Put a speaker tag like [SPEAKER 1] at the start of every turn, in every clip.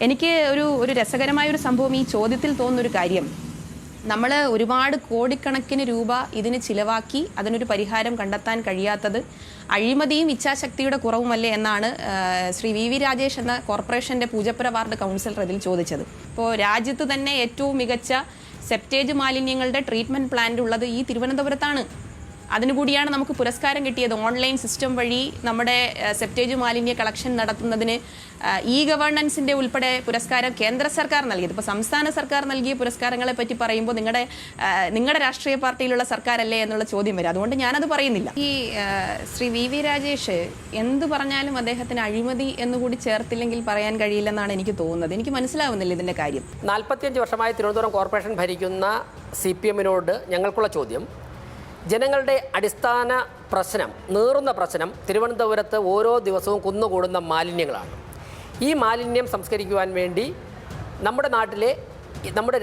[SPEAKER 1] എനിക്ക് ഒരു രസകരമായൊരു സംഭവം ഈ ചോദ്യത്തിൽ തോന്നുന്നൊരു കാര്യം, നമ്മൾ ഒരുപാട് കോടിക്കണക്കിന് രൂപ ഇതിന് ചിലവാക്കി അതിനൊരു പരിഹാരം കണ്ടെത്താൻ കഴിയാത്തത് അഴിമതിയും ഇച്ഛാശക്തിയുടെ കുറവുമല്ലേ എന്നാണ് ശ്രീ വി രാജേഷ് എന്ന കോർപ്പറേഷന്റെ പൂജപ്പുര വാർഡ് കൗൺസിലർ ഇതിൽ ചോദിച്ചത്. ഇപ്പോൾ രാജ്യത്ത് തന്നെ ഏറ്റവും മികച്ച സെപ്റ്റേജ് മാലിന്യങ്ങളുടെ ട്രീറ്റ്മെന്റ് പ്ലാന്റ് ഉള്ളത് ഈ തിരുവനന്തപുരത്താണ്. അതിനുകൂടിയാണ് നമുക്ക് പുരസ്കാരം കിട്ടിയത്. ഓൺലൈൻ സിസ്റ്റം വഴി നമ്മുടെ സെപ്റ്റേജ് മാലിന്യ കളക്ഷൻ നടത്തുന്നതിന് ഗവേണൻസിന്റെ ഉൾപ്പെടെ പുരസ്കാരം കേന്ദ്ര സർക്കാർ നൽകിയത്. ഇപ്പോൾ സംസ്ഥാന സർക്കാർ നൽകിയ പുരസ്കാരങ്ങളെ പറ്റി പറയുമ്പോൾ നിങ്ങളുടെ രാഷ്ട്രീയ പാർട്ടിയിലുള്ള സർക്കാരല്ലേ എന്നുള്ള ചോദ്യം വരും. അതുകൊണ്ട് ഞാനത് പറയുന്നില്ല. ഈ ശ്രീ വി രാജേഷ് എന്ത് പറഞ്ഞാലും അദ്ദേഹത്തിന് അഴിമതി എന്നുകൂടി ചേർത്തില്ലെങ്കിൽ പറയാൻ കഴിയില്ലെന്നാണ് എനിക്ക് തോന്നുന്നത്. എനിക്ക് മനസ്സിലാവുന്നില്ല ഇതിന്റെ കാര്യം.
[SPEAKER 2] 45 വർഷമായി തിരുവനന്തപുരം കോർപ്പറേഷൻ ഭരിക്കുന്ന CPM-നോട് ഞങ്ങൾക്കുള്ള ചോദ്യം, ജനങ്ങളുടെ അടിസ്ഥാന പ്രശ്നം, നീറുന്ന പ്രശ്നം തിരുവനന്തപുരത്ത് ഓരോ ദിവസവും കുന്നുകൂടുന്ന മാലിന്യങ്ങളാണ്. ഈ മാലിന്യം സംസ്കരിക്കുവാൻ വേണ്ടി നമ്മുടെ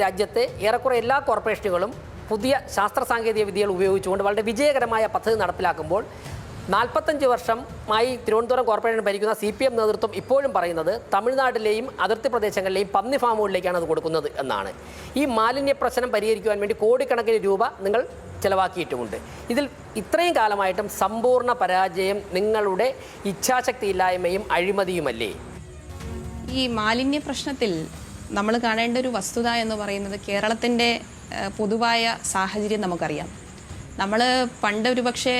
[SPEAKER 2] രാജ്യത്തെ ഏറെക്കുറെ എല്ലാ കോർപ്പറേഷനുകളും പുതിയ ശാസ്ത്ര സാങ്കേതിക വിദ്യകൾ ഉപയോഗിച്ചുകൊണ്ട് വളരെ വിജയകരമായ പദ്ധതി നടപ്പിലാക്കുമ്പോൾ 45 വർഷമായി തിരുവനന്തപുരം കോർപ്പറേഷൻ ഭരിക്കുന്ന CPM നേതൃത്വം ഇപ്പോഴും പറയുന്നത് തമിഴ്നാട്ടിലെയും അതിർത്തി പ്രദേശങ്ങളിലെയും പന്നി ഫാമുകളിലേക്കാണ് അത് കൊടുക്കുന്നത് എന്നാണ്. ഈ മാലിന്യ പ്രശ്നം പരിഹരിക്കുവാൻ വേണ്ടി കോടിക്കണക്കിന് രൂപ നിങ്ങൾ ചിലവാക്കിയിട്ടുമുണ്ട്. ഇതിൽ ഇത്രയും കാലമായിട്ടും സമ്പൂർണ്ണ പരാജയം നിങ്ങളുടെ ഇച്ഛാശക്തിയില്ലായ്മയും അഴിമതിയുമല്ലേ?
[SPEAKER 1] ഈ മാലിന്യ പ്രശ്നത്തിൽ നമ്മൾ കാണേണ്ട ഒരു വസ്തുത എന്ന് പറയുന്നത് കേരളത്തിൻ്റെ പൊതുവായ സാഹചര്യം നമുക്കറിയാം. നമ്മൾ പണ്ട് ഒരു പക്ഷേ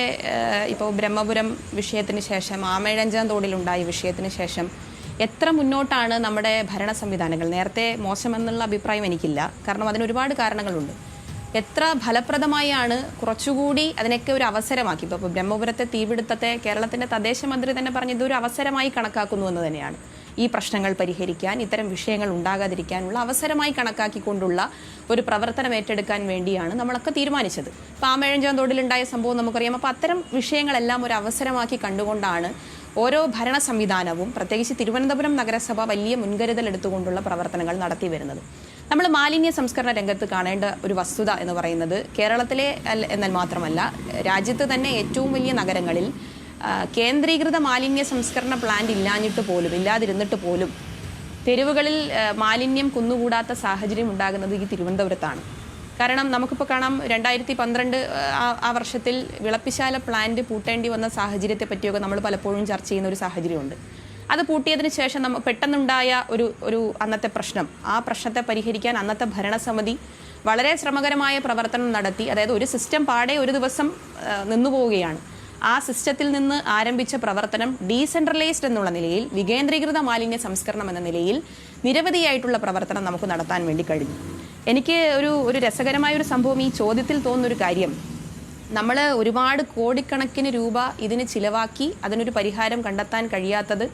[SPEAKER 1] ഇപ്പോൾ ബ്രഹ്മപുരം വിഷയത്തിന് ശേഷം, ആമേഴഞ്ചാം തോടിലുണ്ടായ വിഷയത്തിന് ശേഷം എത്ര മുന്നോട്ടാണ് നമ്മുടെ ഭരണ സംവിധാനങ്ങൾ. നേരത്തെ മോശമെന്നുള്ള അഭിപ്രായം എനിക്കില്ല, കാരണം അതിന് ഒരുപാട് കാരണങ്ങളുണ്ട്. എത്ര ഫലപ്രദമായാണ് കുറച്ചുകൂടി അതിനൊക്കെ ഒരു അവസരമാക്കി. ഇപ്പോൾ ബ്രഹ്മപുരത്തെ തീപിടുത്തത്തെ കേരളത്തിൻ്റെ തദ്ദേശ മന്ത്രി തന്നെ പറഞ്ഞത് ഒരു അവസരമായി കണക്കാക്കുന്നു എന്ന് തന്നെയാണ്. ഈ പ്രശ്നങ്ങൾ പരിഹരിക്കാൻ, ഇത്തരം വിഷയങ്ങൾ ഉണ്ടാകാതിരിക്കാനുള്ള അവസരമായി കണക്കാക്കിക്കൊണ്ടുള്ള ഒരു പ്രവർത്തനം ഏറ്റെടുക്കാൻ വേണ്ടിയാണ് നമ്മളൊക്കെ തീരുമാനിച്ചത്. ഇപ്പോൾ ആമേഴഞ്ചാം തോടിലുണ്ടായ സംഭവം നമുക്കറിയാം. അപ്പോൾ അത്തരം വിഷയങ്ങളെല്ലാം ഒരു അവസരമാക്കി കണ്ടുകൊണ്ടാണ് ഓരോ ഭരണ സംവിധാനവും, പ്രത്യേകിച്ച് തിരുവനന്തപുരം നഗരസഭ വലിയ മുൻകരുതൽ എടുത്തുകൊണ്ടുള്ള പ്രവർത്തനങ്ങൾ നടത്തി വരുന്നത്. നമ്മൾ മാലിന്യ സംസ്കരണ രംഗത്ത് കാണേണ്ട ഒരു വസ്തുത എന്ന് പറയുന്നത് കേരളത്തിലെ എന്നാൽ മാത്രമല്ല രാജ്യത്ത് തന്നെ ഏറ്റവും വലിയ നഗരങ്ങളിൽ കേന്ദ്രീകൃത മാലിന്യ സംസ്കരണ പ്ലാന്റ് ഇല്ലാതിരുന്നിട്ട് പോലും തെരുവുകളിൽ മാലിന്യം കുന്നുകൂടാത്ത സാഹചര്യം ഉണ്ടാകുന്നത് ഈ തിരുവനന്തപുരത്താണ്. കാരണം നമുക്കിപ്പോൾ കാണാം, 2012 ആ വർഷത്തിൽ വിളപ്പിശാല പ്ലാന്റ് പൂട്ടേണ്ടി വന്ന സാഹചര്യത്തെ പറ്റിയൊക്കെ നമ്മൾ പലപ്പോഴും ചർച്ച ചെയ്യുന്ന ഒരു സാഹചര്യമുണ്ട്. അത് പൂട്ടിയതിന് ശേഷം പെട്ടെന്നുണ്ടായ ഒരു അന്നത്തെ പ്രശ്നം, ആ പ്രശ്നത്തെ പരിഹരിക്കാൻ അന്നത്തെ ഭരണസമിതി വളരെ ശ്രമകരമായ പ്രവർത്തനം നടത്തി. അതായത് ഒരു സിസ്റ്റം പാടെ ഒരു ദിവസം നിന്നുപോവുകയാണ്. ആ സിസ്റ്റത്തിൽ നിന്ന് ആരംഭിച്ച പ്രവർത്തനം ഡീസെൻട്രലൈസ്ഡ് എന്നുള്ള നിലയിൽ, വികേന്ദ്രീകൃത മാലിന്യ സംസ്കരണം എന്ന നിലയിൽ നിരവധിയായിട്ടുള്ള പ്രവർത്തനം നമുക്ക് നടത്താൻ വേണ്ടി കഴിഞ്ഞു. എനിക്ക് ഒരു രസകരമായൊരു സംഭവം ഈ ചോദ്യത്തിൽ തോന്നുന്നൊരു കാര്യം, നമ്മൾ ഒരുപാട് കോടിക്കണക്കിന് രൂപ ഇതിന് ചിലവാക്കി അതിനൊരു പരിഹാരം കണ്ടെത്താൻ കഴിയാത്തത്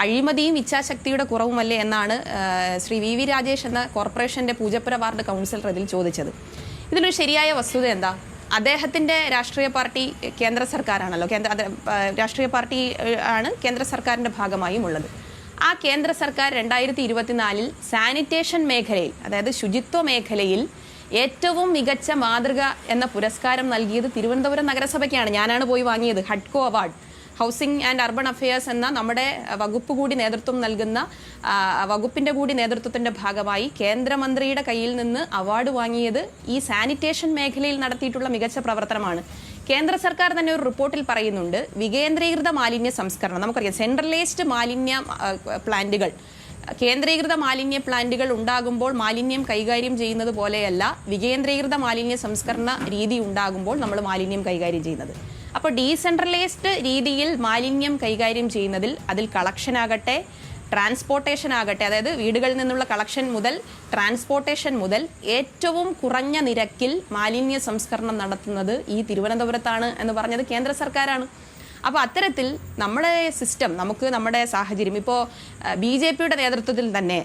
[SPEAKER 1] അഴിമതിയും ഇച്ഛാശക്തിയുടെ കുറവുമല്ലേ എന്നാണ് ശ്രീ വി രാജേഷ് എന്ന കോർപ്പറേഷന്റെ പൂജപ്പുര വാർഡ് കൗൺസിലർ ഇതിൽ ചോദിച്ചത്. ഇതിലൊരു ശരിയായ വസ്തുത എന്താ? അദ്ദേഹത്തിൻ്റെ രാഷ്ട്രീയ പാർട്ടി കേന്ദ്ര സർക്കാരാണല്ലോ, രാഷ്ട്രീയ പാർട്ടി ആണ് കേന്ദ്ര സർക്കാരിൻ്റെ ഭാഗമായും ഉള്ളത്. ആ കേന്ദ്ര സർക്കാർ 2024 സാനിറ്റേഷൻ മേഖലയിൽ, അതായത് ശുചിത്വ മേഖലയിൽ ഏറ്റവും മികച്ച മാതൃക എന്ന പുരസ്കാരം നൽകിയത് തിരുവനന്തപുരം നഗരസഭയ്ക്കാണ്. ഞാനാണ് പോയി വാങ്ങിയത്. ഹഡ്കോ award, housing and urban affairs എന്ന നമ്മുടെ വകുപ്പ് കൂടി നേതൃത്വം നൽകുന്ന വകുപ്പിന്റെ കൂടി നേതൃത്വത്തിന്റെ ഭാഗമായി കേന്ദ്രമന്ത്രിയുടെ കയ്യിൽ നിന്ന് അവാർഡ് വാങ്ങിയത് ഈ സാനിറ്റേഷൻ മേഖലയിൽ നടത്തിയിട്ടുള്ള മികച്ച പ്രവർത്തനമാണ്. കേന്ദ്ര സർക്കാർ തന്നെ ഒരു റിപ്പോർട്ടിൽ പറയുന്നുണ്ട്, വികേന്ദ്രീകൃത മാലിന്യ സംസ്കരണം, നമുക്കറിയാം സെൻട്രലൈസ്ഡ് മാലിന്യ പ്ലാന്റുകൾ, കേന്ദ്രീകൃത മാലിന്യ പ്ലാന്റുകൾ ഉണ്ടാകുമ്പോൾ മാലിന്യം കൈകാര്യം ചെയ്യുന്നത് പോലെയല്ല വികേന്ദ്രീകൃത മാലിന്യ സംസ്കരണ രീതി ഉണ്ടാകുമ്പോൾ നമ്മൾ മാലിന്യം കൈകാര്യം ചെയ്യുന്നത്. അപ്പോൾ ഡീസെൻട്രലൈസ്ഡ് രീതിയിൽ മാലിന്യം കൈകാര്യം ചെയ്യുന്നതിൽ അതിൽ കളക്ഷൻ ആകട്ടെ, ട്രാൻസ്പോർട്ടേഷൻ ആകട്ടെ, അതായത് വീടുകളിൽ നിന്നുള്ള കളക്ഷൻ മുതൽ ട്രാൻസ്പോർട്ടേഷൻ മുതൽ ഏറ്റവും കുറഞ്ഞ നിരക്കിൽ മാലിന്യ സംസ്കരണം നടത്തുന്നത് ഈ തിരുവനന്തപുരത്താണ് എന്ന് പറഞ്ഞത് കേന്ദ്ര സർക്കാരാണ്. അപ്പോൾ അത്തരത്തിൽ നമ്മുടെ സിസ്റ്റം, നമ്മുടെ സാഹചര്യം, ഇപ്പോൾ BJP-യുടെ നേതൃത്വത്തിൽ തന്നെ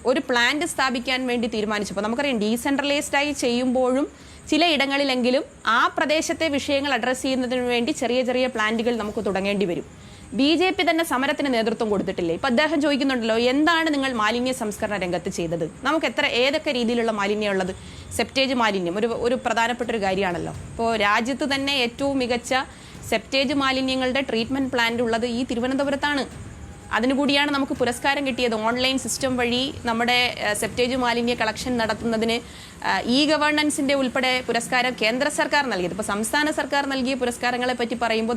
[SPEAKER 1] ഒരു പ്ലാന്റ് സ്ഥാപിക്കാൻ വേണ്ടി തീരുമാനിച്ചപ്പോൾ നമുക്കറിയാം ഡീസെൻട്രലൈസ്ഡായി ചെയ്യുമ്പോഴും ചിലയിടങ്ങളിലെങ്കിലും ആ പ്രദേശത്തെ വിഷയങ്ങൾ അഡ്രസ്സ് ചെയ്യുന്നതിന് വേണ്ടി ചെറിയ ചെറിയ പ്ലാന്റുകൾ നമുക്ക് തുടങ്ങേണ്ടി വരും. BJP തന്നെ സമരത്തിന് നേതൃത്വം കൊടുത്തിട്ടില്ലേ? ഇപ്പം അദ്ദേഹം ചോദിക്കുന്നുണ്ടല്ലോ, എന്താണ് നിങ്ങൾ മാലിന്യ സംസ്കരണ രംഗത്ത് ചെയ്തത്? നമുക്ക് ഏതൊക്കെ രീതിയിലുള്ള മാലിന്യം ഉള്ളത്? സെപ്റ്റേജ് മാലിന്യം ഒരു പ്രധാനപ്പെട്ട ഒരു കാര്യമാണല്ലോ. ഇപ്പോൾ രാജ്യത്ത് തന്നെ ഏറ്റവും മികച്ച സെപ്റ്റേജ് മാലിന്യങ്ങളുടെ ട്രീറ്റ്മെന്റ് പ്ലാന്റ് ഉള്ളത് ഈ തിരുവനന്തപുരത്താണ്. അതിനുകൂടിയാണ് നമുക്ക് പുരസ്കാരം കിട്ടിയത്. ഓൺലൈൻ സിസ്റ്റം വഴി നമ്മുടെ സെപ്റ്റേജ് മാലിന്യ കളക്ഷൻ നടത്തുന്നതിന് ഇ ഗവേണൻസിന്റെ ഉൾപ്പെടെ പുരസ്കാരം കേന്ദ്ര സർക്കാർ നൽകിയത്. ഇപ്പോൾ സംസ്ഥാന സർക്കാർ നൽകിയ പുരസ്കാരങ്ങളെ പറ്റി പറയുമ്പോൾ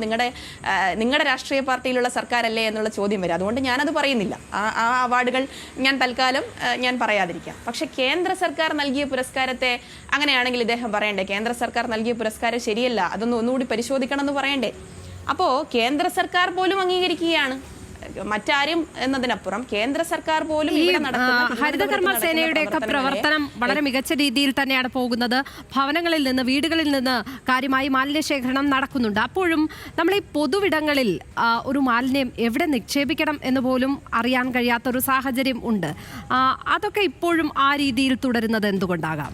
[SPEAKER 1] നിങ്ങളുടെ രാഷ്ട്രീയ പാർട്ടിയിലുള്ള സർക്കാരല്ലേ എന്നുള്ള ചോദ്യം വരും. അതുകൊണ്ട് ഞാനത് പറയുന്നില്ല. ആ അവാർഡുകൾ ഞാൻ തൽക്കാലം ഞാൻ പറയാതിരിക്കാം. പക്ഷെ കേന്ദ്ര സർക്കാർ നൽകിയ പുരസ്കാരത്തെ അങ്ങനെയാണെങ്കിൽ ഇദ്ദേഹം പറയണ്ടേ കേന്ദ്ര സർക്കാർ നൽകിയ പുരസ്കാരം ശരിയല്ല, അതൊന്ന് ഒന്നുകൂടി പരിശോധിക്കണം എന്ന് പറയണ്ടേ? അപ്പോൾ കേന്ദ്ര സർക്കാർ പോലും അംഗീകരിക്കുകയാണ്, മറ്റാരും എന്നതിനപ്പുറം കേന്ദ്ര സർക്കാർ പോലും
[SPEAKER 3] ഹരിതകർമ്മ സേനയുടെയൊക്കെ പ്രവർത്തനം വളരെ മികച്ച രീതിയിൽ തന്നെയാണ് പോകുന്നത്. ഭവനങ്ങളിൽ നിന്ന്, വീടുകളിൽ നിന്ന് കാര്യമായി മാലിന്യ ശേഖരണം നടക്കുന്നുണ്ട്. അപ്പോഴും നമ്മൾ ഈ പൊതുവിടങ്ങളിൽ ഒരു മാലിന്യം എവിടെ നിക്ഷേപിക്കണം എന്ന് പോലും അറിയാൻ കഴിയാത്തൊരു സാഹചര്യം ഉണ്ട്. അതൊക്കെ ഇപ്പോഴും ആ രീതിയിൽ തുടരുന്നത് എന്തുകൊണ്ടാകാം?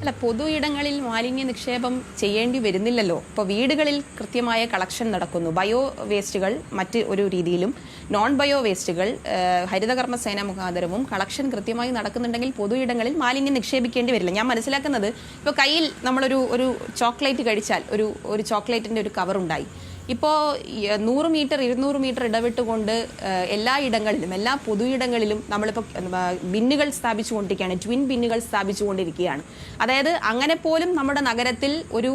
[SPEAKER 1] അല്ല, പൊതു ഇടങ്ങളിൽ മാലിന്യ നിക്ഷേപം ചെയ്യേണ്ടി വരുന്നില്ലല്ലോ. ഇപ്പോൾ വീടുകളിൽ കൃത്യമായ കളക്ഷൻ നടക്കുന്നു. ബയോ വേസ്റ്റുകൾ മറ്റ് ഒരു രീതിയിലും നോൺ ബയോ വേസ്റ്റുകൾ ഹരിതകർമ്മസേന മുഖാന്തരവും കളക്ഷൻ കൃത്യമായി നടക്കുന്നുണ്ടെങ്കിൽ പൊതു ഇടങ്ങളിൽ മാലിന്യം നിക്ഷേപിക്കേണ്ടി വരില്ല. ഞാൻ മനസ്സിലാക്കുന്നത് ഇപ്പോൾ കയ്യിൽ നമ്മളൊരു ചോക്ലേറ്റ് കഴിച്ചാൽ ഒരു ചോക്ലേറ്റിൻ്റെ ഒരു കവറുണ്ടായി. ഇപ്പോൾ 100 മീറ്റർ 200 മീറ്റർ ഇടവിട്ടുകൊണ്ട് എല്ലാ ഇടങ്ങളിലും, എല്ലാ പൊതു ഇടങ്ങളിലും നമ്മളിപ്പോൾ ബിന്നുകൾ സ്ഥാപിച്ചുകൊണ്ടിരിക്കുകയാണ്, ട്വിൻ ബിന്നുകൾ സ്ഥാപിച്ചുകൊണ്ടിരിക്കുകയാണ്. അതായത് അങ്ങനെ പോലും നമ്മുടെ നഗരത്തിൽ ഒരു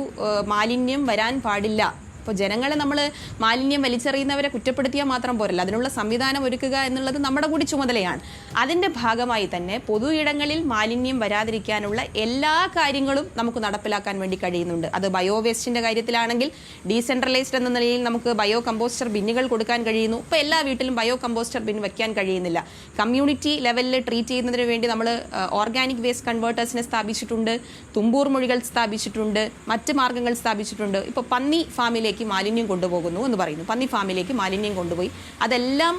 [SPEAKER 1] മാലിന്യം വരാൻ പാടില്ല. അപ്പോൾ ജനങ്ങളെ നമ്മൾ മാലിന്യം വലിച്ചെറിയുന്നവരെ കുറ്റപ്പെടുത്തിയാൽ മാത്രം പോരല്ല, അതിനുള്ള സംവിധാനം ഒരുക്കുക എന്നുള്ളത് നമ്മുടെ കൂടി ചുമതലയാണ്. അതിൻ്റെ ഭാഗമായി തന്നെ പൊതു ഇടങ്ങളിൽ മാലിന്യം വരാതിരിക്കാനുള്ള എല്ലാ കാര്യങ്ങളും നമുക്ക് നടപ്പിലാക്കാൻ വേണ്ടി കഴിയുന്നുണ്ട്. അത് ബയോ വേസ്റ്റിൻ്റെ കാര്യത്തിലാണെങ്കിൽ ഡീസെൻട്രലൈസ്ഡ് എന്ന നിലയിൽ നമുക്ക് ബയോ കമ്പോസ്റ്റർ ബിന്നുകൾ കൊടുക്കാൻ കഴിയുന്നു. ഇപ്പോൾ എല്ലാ വീട്ടിലും ബയോ കമ്പോസ്റ്റർ ബിൻ വയ്ക്കാൻ കഴിയുന്നില്ല. കമ്മ്യൂണിറ്റി ലെവലിൽ ട്രീറ്റ് ചെയ്യുന്നതിന് വേണ്ടി നമ്മൾ ഓർഗാനിക് വേസ്റ്റ് കൺവേർട്ടേഴ്സിനെ സ്ഥാപിച്ചിട്ടുണ്ട്, തുമ്പൂർ മൊഴികൾ സ്ഥാപിച്ചിട്ടുണ്ട്, മറ്റ് മാർഗ്ഗങ്ങൾ സ്ഥാപിച്ചിട്ടുണ്ട്. ഇപ്പോൾ പന്നി ഫാമിലേക്ക് മാലിന്യം കൊണ്ടുപോകുന്നു എന്ന് പറയുന്നു. പന്നി ഫാമിലേക്ക് മാലിന്യം കൊണ്ടുപോയി അതെല്ലാം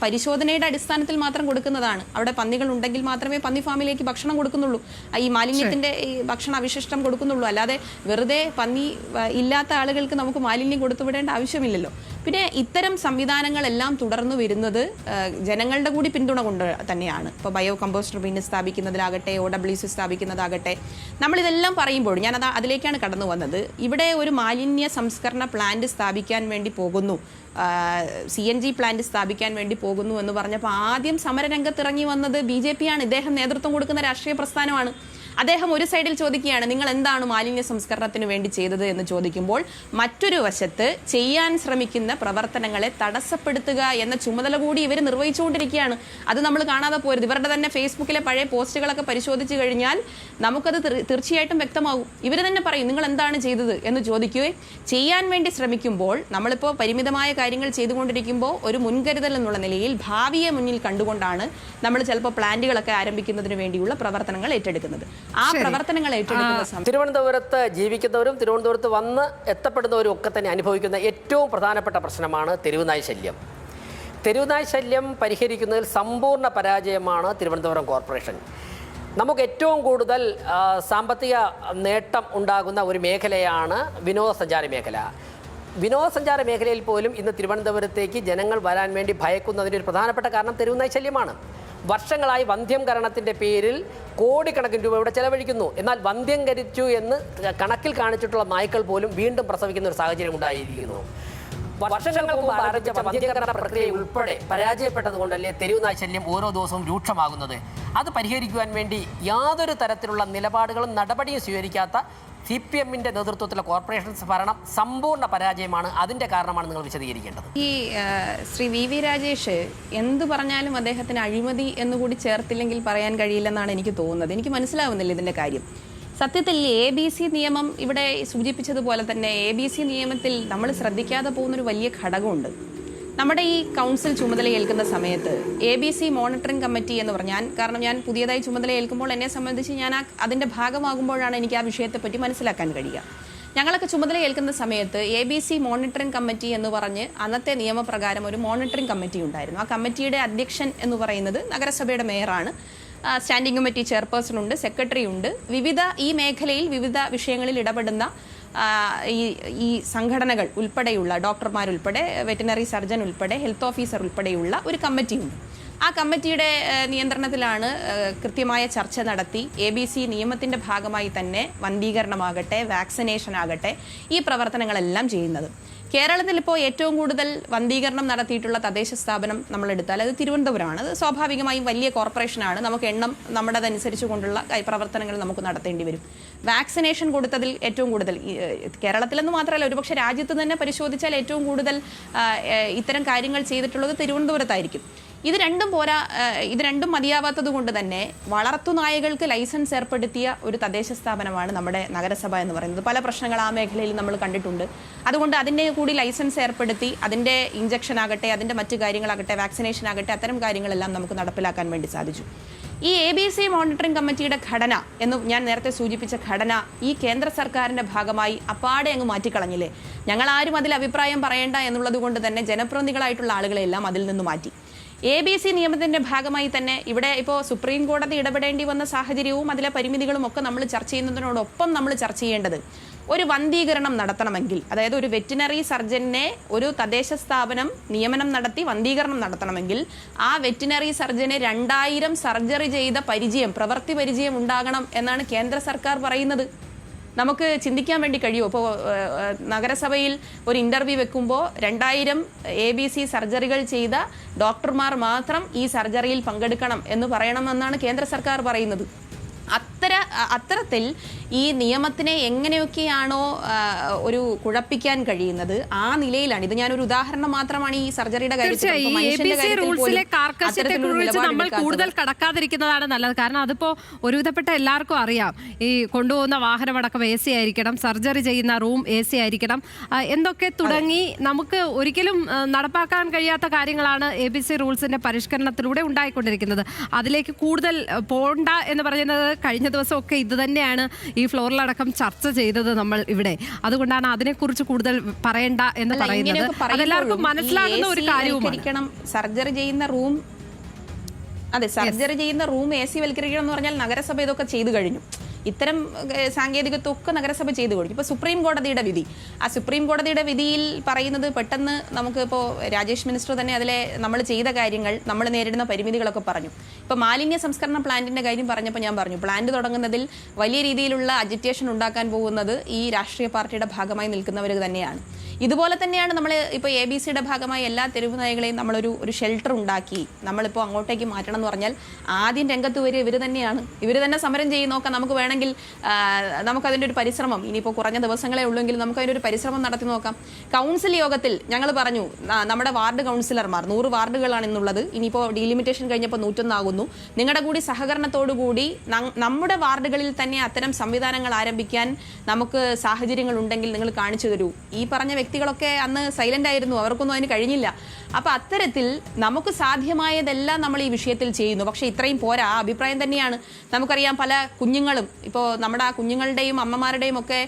[SPEAKER 1] പരിശോധനയുടെ അടിസ്ഥാനത്തിൽ മാത്രം കൊടുക്കുന്നതാണ്. അവിടെ പന്നികൾ ഉണ്ടെങ്കിൽ മാത്രമേ പന്നി ഫാമിലേക്ക് ഭക്ഷണം കൊടുക്കുന്നുള്ളൂ, ഈ മാലിന്യത്തിന്റെ ഈ ഭക്ഷണ അവശിഷ്ടം കൊടുക്കുന്നുള്ളൂ. അല്ലാതെ വെറുതെ പന്നി ഇല്ലാത്ത ആളുകൾക്ക് നമുക്ക് മാലിന്യം കൊടുത്തുവിടേണ്ട ആവശ്യമില്ലല്ലോ. പിന്നെ ഇത്തരം സംവിധാനങ്ങളെല്ലാം തുടർന്നു വരുന്നത് ജനങ്ങളുടെ കൂടി പിന്തുണ കൊണ്ട് തന്നെയാണ്. ഇപ്പോൾ ബയോ കമ്പോസ്റ്റർ ബിൻ സ്ഥാപിക്കുന്നതിലാകട്ടെ, OWC സ്ഥാപിക്കുന്നതാകട്ടെ, നമ്മളിതെല്ലാം പറയുമ്പോൾ ഞാനത് അതിലേക്കാണ് കടന്നു വന്നത്. ഇവിടെ ഒരു മാലിന്യ സംസ്കരണ പ്ലാന്റ് സ്ഥാപിക്കാൻ വേണ്ടി പോകുന്നു, CNG പ്ലാന്റ് സ്ഥാപിക്കാൻ വേണ്ടി പോകുന്നു എന്ന് പറഞ്ഞപ്പോൾ ആദ്യം സമരരംഗത്തിറങ്ങി വന്നത് BJP ആണ്. ഇദ്ദേഹം നേതൃത്വം കൊടുക്കുന്ന രാഷ്ട്രീയ പ്രസ്ഥാനമാണ്. അദ്ദേഹം ഒരു സൈഡിൽ ചോദിക്കുകയാണ് നിങ്ങൾ എന്താണ് മാലിന്യ സംസ്കരണത്തിന് വേണ്ടി ചെയ്തത് എന്ന് ചോദിക്കുമ്പോൾ, മറ്റൊരു വശത്ത് ചെയ്യാൻ ശ്രമിക്കുന്ന പ്രവർത്തനങ്ങളെ തടസ്സപ്പെടുത്തുക എന്ന ചുമതല കൂടി ഇവർ നിർവഹിച്ചുകൊണ്ടിരിക്കുകയാണ്. അത് നമ്മൾ കാണാതെ പോരുത്. ഇവരുടെ തന്നെ ഫേസ്ബുക്കിലെ പഴയ പോസ്റ്റുകളൊക്കെ പരിശോധിച്ച് കഴിഞ്ഞാൽ നമുക്കത് തീർച്ചയായിട്ടും വ്യക്തമാകും. ഇവർ തന്നെ പറയും നിങ്ങൾ എന്താണ് ചെയ്തത് എന്ന് ചോദിക്കുകയും ചെയ്യാൻ വേണ്ടി ശ്രമിക്കുമ്പോൾ, നമ്മളിപ്പോൾ പരിമിതമായ കാര്യങ്ങൾ ചെയ്തുകൊണ്ടിരിക്കുമ്പോൾ ഒരു മുൻകരുതൽ എന്നുള്ള നിലയിൽ ഭാവിയെ മുന്നിൽ കണ്ടുകൊണ്ടാണ് നമ്മൾ ചിലപ്പോൾ പ്ലാന്റുകളൊക്കെ ആരംഭിക്കുന്നതിന് വേണ്ടിയുള്ള പ്രവർത്തനങ്ങൾ ഏറ്റെടുക്കുന്നത്. ആ പ്രവർത്തനങ്ങൾ ഏറ്റെടുക്കുന്ന
[SPEAKER 2] തിരുവനന്തപുരത്ത് ജീവിക്കുന്നവരും തിരുവനന്തപുരത്ത് വന്ന് എത്തപ്പെടുന്നവരും ഒക്കെ തന്നെ അനുഭവിക്കുന്ന ഏറ്റവും പ്രധാനപ്പെട്ട പ്രശ്നമാണ് തെരുവുനായ് ശല്യം. തെരുവുനായ് ശല്യം പരിഹരിക്കുന്നതിൽ സമ്പൂർണ്ണ പരാജയമാണ് തിരുവനന്തപുരം കോർപ്പറേഷൻ. നമുക്ക് ഏറ്റവും കൂടുതൽ സാമ്പത്തിക നേട്ടം ഉണ്ടാകുന്ന ഒരു മേഖലയാണ് വിനോദസഞ്ചാര മേഖല. വിനോദസഞ്ചാര മേഖലയിൽ പോലും ഇന്ന് തിരുവനന്തപുരത്തേക്ക് ജനങ്ങൾ വരാൻ വേണ്ടി ഭയക്കുന്നതിൻ്റെ ഒരു പ്രധാനപ്പെട്ട കാരണം തെരുവുനായ് ശല്യമാണ്. വർഷങ്ങളായി വന്ധ്യംകരണത്തിൻ്റെ പേരിൽ കോടിക്കണക്കിന് രൂപ ഇവിടെ ചെലവഴിക്കുന്നു. എന്നാൽ വന്ധ്യംകരിച്ചു എന്ന് കണക്കിൽ കാണിച്ചിട്ടുള്ള നായ്ക്കൾ പോലും വീണ്ടും പ്രസവിക്കുന്ന ഒരു സാഹചര്യം ഉണ്ടായിരിക്കുന്നു. വർഷങ്ങൾക്ക് മുമ്പ് ആരംഭിച്ച വന്ധ്യംകരണ പ്രക്രിയ ഉൾപ്പെടെ പരാജയപ്പെട്ടതുകൊണ്ടല്ലേ തെരുവുനായ് ശല്യം ഓരോ ദിവസവും രൂക്ഷമാകുന്നത്. അത് പരിഹരിക്കുവാൻ വേണ്ടി യാതൊരു തരത്തിലുള്ള നിലപാടുകളും നടപടിയും സ്വീകരിക്കാത്ത CPM-ന്റെ നേതൃത്വത്തിലുള്ള കോർപ്പറേഷൻ ഭരണം സമ്പൂർണ്ണ പരാജയമാണ്. അതിന്റെ കാരണമാണ് നിങ്ങൾ വിശദീകരിക്കേണ്ടത്.
[SPEAKER 1] ഈ ശ്രീ VV രാജേഷ് എന്ത് പറഞ്ഞാലും അദ്ദേഹത്തിന് അഴിമതി എന്നുകൂടി ചേർത്തില്ലെങ്കിൽ പറയാൻ കഴിയില്ലെന്നാണ് എനിക്ക് തോന്നുന്നത്. എനിക്ക് മനസ്സിലാവുന്നില്ല ഇതിന്റെ കാര്യം. സത്യത്തിൽ ABC നിയമം ഇവിടെ സൂചിപ്പിച്ചതുപോലെ തന്നെ ABC നിയമത്തിൽ നമ്മൾ ശ്രദ്ധിക്കാതെ പോകുന്നൊരു വലിയ ഘടകമുണ്ട്. നമ്മുടെ ഈ കൗൺസിൽ ചുമതലയേൽക്കുന്ന സമയത്ത് ABC മോണിറ്ററിംഗ് കമ്മിറ്റി എന്ന് പറഞ്ഞാൽ, കാരണം ഞാൻ പുതിയതായി ചുമതലയേൽക്കുമ്പോൾ എന്നെ സംബന്ധിച്ച് ഞാൻ അതിൻ്റെ ഭാഗമാകുമ്പോഴാണ് എനിക്ക് ആ വിഷയത്തെപ്പറ്റി മനസ്സിലാക്കാൻ കഴിയുക. ഞങ്ങളൊക്കെ ചുമതലയേൽക്കുന്ന സമയത്ത് ABC മോണിറ്ററിംഗ് കമ്മിറ്റി എന്ന് പറഞ്ഞ് അന്നത്തെ നിയമപ്രകാരം ഒരു മോണിറ്ററിംഗ് കമ്മിറ്റി ഉണ്ടായിരുന്നു. ആ കമ്മിറ്റിയുടെ അധ്യക്ഷൻ എന്ന് പറയുന്നത് നഗരസഭയുടെ മേയറാണ്. സ്റ്റാൻഡിംഗ് കമ്മിറ്റി ചെയർപേഴ്സൺ ഉണ്ട്, സെക്രട്ടറി ഉണ്ട്. ഈ മേഖലയിൽ വിവിധ വിഷയങ്ങളിൽ ഇടപെടുന്ന ഈ സംഘടനകൾ ഉൾപ്പെടെയുള്ള ഡോക്ടർമാരുൾപ്പെടെ, വെറ്റിനറി സർജൻ ഉൾപ്പെടെ, ഹെൽത്ത് ഓഫീസർ ഉൾപ്പെടെയുള്ള ഒരു കമ്മിറ്റിയുണ്ട്. ആ കമ്മിറ്റിയുടെ നിയന്ത്രണത്തിലാണ് കൃത്യമായ ചർച്ച നടത്തി ABC നിയമത്തിൻ്റെ ഭാഗമായി തന്നെ വന്ധീകരണമാകട്ടെ, വാക്സിനേഷൻ ആകട്ടെ, ഈ പ്രവർത്തനങ്ങളെല്ലാം ചെയ്യുന്നത്. കേരളത്തിൽ ഇപ്പോൾ ഏറ്റവും കൂടുതൽ വന്ധീകരണം നടത്തിയിട്ടുള്ള തദ്ദേശ സ്ഥാപനം നമ്മൾ എടുത്താൽ അത് തിരുവനന്തപുരമാണ്. അത് സ്വാഭാവികമായും വലിയ കോർപ്പറേഷനാണ്. നമുക്ക് എണ്ണം നമ്മുടേതനുസരിച്ച് കൊണ്ടുള്ള പ്രവർത്തനങ്ങൾ നമുക്ക് നടത്തേണ്ടി വരും. വാക്സിനേഷൻ കൊടുത്തതിൽ ഏറ്റവും കൂടുതൽ കേരളത്തിലെന്ന് മാത്രമല്ല, ഒരുപക്ഷെ രാജ്യത്ത് തന്നെ പരിശോധിച്ചാൽ ഏറ്റവും കൂടുതൽ ഇത്തരം കാര്യങ്ങൾ ചെയ്തിട്ടുള്ളത് തിരുവനന്തപുരത്തായിരിക്കും. ഇത് രണ്ടും മതിയാവാത്തത് കൊണ്ട് തന്നെ വളർത്തുനായകൾക്ക് ലൈസൻസ് ഏർപ്പെടുത്തിയ ഒരു തദ്ദേശ സ്ഥാപനമാണ് നമ്മുടെ നഗരസഭ എന്ന് പറയുന്നത്. പല പ്രശ്നങ്ങൾ ആ മേഖലയിൽ നമ്മൾ കണ്ടിട്ടുണ്ട്. അതുകൊണ്ട് അതിൻ്റെ കൂടി ലൈസൻസ് ഏർപ്പെടുത്തി അതിൻ്റെ ഇഞ്ചക്ഷൻ ആകട്ടെ, അതിൻ്റെ മറ്റു കാര്യങ്ങളാകട്ടെ, വാക്സിനേഷൻ ആകട്ടെ, അത്തരം കാര്യങ്ങളെല്ലാം നമുക്ക് നടപ്പിലാക്കാൻ വേണ്ടി സാധിച്ചു. ഈ ABC മോണിറ്ററിംഗ് കമ്മിറ്റിയുടെ ഘടന എന്ന് ഞാൻ നേരത്തെ സൂചിപ്പിച്ച ഘടന ഈ കേന്ദ്ര സർക്കാരിൻ്റെ ഭാഗമായി അപ്പാടെ അങ്ങ് മാറ്റിക്കളഞ്ഞില്ലേ. ഞങ്ങളാരും അതിൽ അഭിപ്രായം പറയേണ്ട എന്നുള്ളത് കൊണ്ട് തന്നെ ജനപ്രതിനിധികളായിട്ടുള്ള ആളുകളെല്ലാം അതിൽ നിന്ന് മാറ്റി. ABC നിയമത്തിന്റെ ഭാഗമായി തന്നെ ഇവിടെ ഇപ്പോൾ സുപ്രീം കോടതി ഇടപെടേണ്ടി വന്ന സാഹചര്യവും അതിലെ പരിമിതികളും ഒക്കെ നമ്മൾ ചർച്ച ചെയ്യുന്നതിനോടൊപ്പം നമ്മൾ ചർച്ച ചെയ്യേണ്ടത് ഒരു വന്ധീകരണം നടത്തണമെങ്കിൽ, അതായത് ഒരു വെറ്റിനറി സർജനെ ഒരു തദ്ദേശ സ്ഥാപനം നിയമനം നടത്തി വന്ധീകരണം നടത്തണമെങ്കിൽ ആ വെറ്റിനറി സർജന് 2000 സർജറി ചെയ്ത പ്രവൃത്തി പരിചയം ഉണ്ടാകണം എന്നാണ് കേന്ദ്ര സർക്കാർ പറയുന്നത്. നമുക്ക് ചിന്തിക്കാൻ വേണ്ടി കഴിയുമോ? ഇപ്പോൾ നഗരസഭയിൽ ഒരു ഇന്റർവ്യൂ വെക്കുമ്പോൾ 2000 ABC സർജറികൾ ചെയ്ത ഡോക്ടർമാർ മാത്രം ഈ സർജറിയിൽ പങ്കെടുക്കണം എന്ന് പറയണമെന്നാണ് കേന്ദ്ര സർക്കാർ പറയുന്നത്. അത്തരത്തിൽ ഈ നിയമത്തിനെ എങ്ങനെയൊക്കെയാണോ ഒരു കുഴപ്പിക്കാൻ കഴിയുന്നത് ആ നിലയിലാണ്. ഇത് ഞാനൊരു ഉദാഹരണം മാത്രമാണ് ഈ സർജറിയുടെ
[SPEAKER 3] നമ്മൾ കൂടുതൽ കടക്കാതിരിക്കുന്നതാണ് നല്ലത്. കാരണം അതിപ്പോ ഒരുവിധപ്പെട്ട എല്ലാവർക്കും അറിയാം. ഈ കൊണ്ടുപോകുന്ന വാഹനമടക്കം AC ആയിരിക്കണം, സർജറി ചെയ്യുന്ന റൂം AC ആയിരിക്കണം, എന്തൊക്കെ തുടങ്ങി നമുക്ക് ഒരിക്കലും നടപ്പാക്കാൻ കഴിയാത്ത കാര്യങ്ങളാണ് ABC റൂൾസിന്റെ പരിഷ്കരണത്തിലൂടെ ഉണ്ടായിക്കൊണ്ടിരിക്കുന്നത്. അതിലേക്ക് കൂടുതൽ പോണ്ട എന്ന് പറയുന്നത് കഴിഞ്ഞ ദിവസമൊക്കെ ഇത് തന്നെയാണ് ഈ ഫ്ലോറിലടക്കം ചർച്ച ചെയ്തത് നമ്മൾ ഇവിടെ. അതുകൊണ്ടാണ് അതിനെക്കുറിച്ച് കൂടുതൽ പറയണ്ട എന്ന് പറയുന്നത്. അതെല്ലാവർക്കും മനസ്സിലാകുന്ന ഒരു കാര്യവുമാണ്.
[SPEAKER 1] സർജറി ചെയ്യുന്ന റൂം AC വൽക്കരിക്കണം എന്ന് പറഞ്ഞാൽ നഗരസഭ ഇതൊക്കെ ചെയ്തു കഴിഞ്ഞു. ഇത്തരം സാങ്കേതികത്വമൊക്കെ നഗരസഭ ചെയ്തു കൊടുക്കും. ഇപ്പോൾ സുപ്രീം കോടതിയുടെ വിധിയിൽ പറയുന്നത് പെട്ടെന്ന് നമുക്ക് ഇപ്പോൾ രാജേഷ് മിനിസ്റ്റർ തന്നെ അതിലെ നമ്മൾ ചെയ്ത കാര്യങ്ങൾ, നമ്മൾ നേരിടുന്ന പരിമിതികളൊക്കെ പറഞ്ഞു. ഇപ്പോൾ മാലിന്യ സംസ്കരണ പ്ലാന്റിന്റെ കാര്യം പറഞ്ഞപ്പോൾ ഞാൻ പറഞ്ഞു, പ്ലാന്റ് തുടങ്ങുന്നതിൽ വലിയ രീതിയിലുള്ള അജിറ്റേഷൻ ഉണ്ടാക്കാൻ പോകുന്നത് ഈ രാഷ്ട്രീയ പാർട്ടിയുടെ ഭാഗമായി നിൽക്കുന്നവർ തന്നെയാണ്. ഇതുപോലെ തന്നെയാണ് നമ്മൾ ഇപ്പോൾ ABCയുടെ ഭാഗമായി എല്ലാ തെരുവ് നായകളെയും നമ്മളൊരു ഷെൽട്ടർ ഉണ്ടാക്കി നമ്മളിപ്പോൾ അങ്ങോട്ടേക്ക് മാറ്റണം എന്ന് പറഞ്ഞാൽ ആദ്യം രംഗത്ത് വരിക ഇവർ തന്നെ സമരം ചെയ്യും. നോക്കാം, നമുക്ക് വേണമെങ്കിൽ നമുക്കതിൻ്റെ ഒരു പരിശ്രമം, ഇനിയിപ്പോൾ കുറഞ്ഞ ദിവസങ്ങളെ ഉള്ളെങ്കിൽ നമുക്കതിൻ്റെ ഒരു പരിശ്രമം നടത്തി നോക്കാം. കൗൺസിൽ യോഗത്തിൽ ഞങ്ങൾ പറഞ്ഞു, നമ്മുടെ വാർഡ് കൗൺസിലർമാർ 100 വാർഡുകളാണ് ഇന്നുള്ളത്, ഇനിയിപ്പോൾ ഡീലിമിറ്റേഷൻ കഴിഞ്ഞപ്പോൾ 101 ആകുന്നു. നിങ്ങളുടെ കൂടി സഹകരണത്തോടുകൂടി നമ്മുടെ വാർഡുകളിൽ തന്നെ അത്തരം സംവിധാനങ്ങൾ ആരംഭിക്കാൻ നമുക്ക് സാഹചര്യങ്ങൾ ഉണ്ടെങ്കിൽ നിങ്ങൾ കാണിച്ചു തരൂ. ഈ പറഞ്ഞ വ്യക്തികളൊക്കെ അന്ന് സൈലന്റ് ആയിരുന്നു, അവർക്കൊന്നും അതിന് കഴിഞ്ഞില്ല. അപ്പൊ അത്തരത്തിൽ നമുക്ക് സാധ്യമായതെല്ലാം നമ്മൾ ഈ വിഷയത്തിൽ ചെയ്യുന്നു. പക്ഷെ ഇത്രയും പോരാ, ആ അഭിപ്രായം തന്നെയാണ്. നമുക്കറിയാം, പല കുഞ്ഞുങ്ങളും ഇപ്പോൾ നമ്മുടെ ആ കുഞ്ഞുങ്ങളുടെയും അമ്മമാരുടെയും ഒക്കെ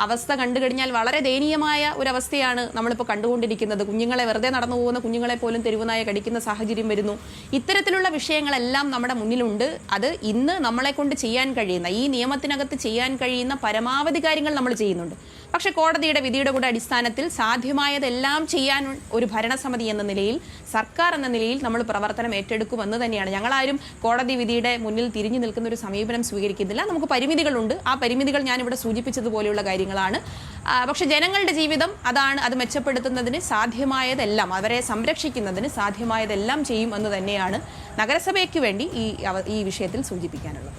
[SPEAKER 1] അവസ്ഥ കണ്ടു കഴിഞ്ഞാൽ വളരെ ദയനീയമായ ഒരു അവസ്ഥയാണ് നമ്മളിപ്പോൾ കണ്ടുകൊണ്ടിരിക്കുന്നത്. കുഞ്ഞുങ്ങളെ വെറുതെ നടന്നു പോകുന്ന കുഞ്ഞുങ്ങളെ പോലും തെരുവുനായ കടിക്കുന്ന സാഹചര്യം വരുന്നു. ഇത്തരത്തിലുള്ള വിഷയങ്ങളെല്ലാം നമ്മുടെ മുന്നിലുണ്ട്. അത് ഇന്ന് നമ്മളെ കൊണ്ട് ചെയ്യാൻ കഴിയുന്ന, ഈ നിയമത്തിനകത്ത് ചെയ്യാൻ കഴിയുന്ന പരമാവധി കാര്യങ്ങൾ നമ്മൾ ചെയ്യുന്നുണ്ട്. പക്ഷെ കോടതിയുടെ വിധിയുടെ കൂടെ അടിസ്ഥാനത്തിൽ സാധ്യമായതെല്ലാം ചെയ്യാൻ ഒരു ഭരണസമിതി എന്ന നിലയിൽ, സർക്കാർ എന്ന നിലയിൽ നമ്മൾ പ്രവർത്തനം ഏറ്റെടുക്കുമെന്ന് തന്നെയാണ്. ഞങ്ങളാരും കോടതി വിധിയുടെ മുന്നിൽ തിരിഞ്ഞു നിൽക്കുന്ന ഒരു സമീപനം സ്വീകരിക്കുന്നില്ല. നമുക്ക് പരിമിതികളുണ്ട്. ആ പരിമിതികൾ ഞാനിവിടെ സൂചിപ്പിച്ചതുപോലെയുള്ള കാര്യങ്ങളാണ്. പക്ഷെ ജനങ്ങളുടെ ജീവിതം അത് മെച്ചപ്പെടുത്തുന്നതിന് സാധ്യമായതെല്ലാം, അവരെ സംരക്ഷിക്കുന്നതിന് സാധ്യമായതെല്ലാം ചെയ്യും എന്ന് തന്നെയാണ് നഗരസഭയ്ക്ക് വേണ്ടി ഈ വിഷയത്തിൽ സൂചിപ്പിക്കാനുള്ളത്.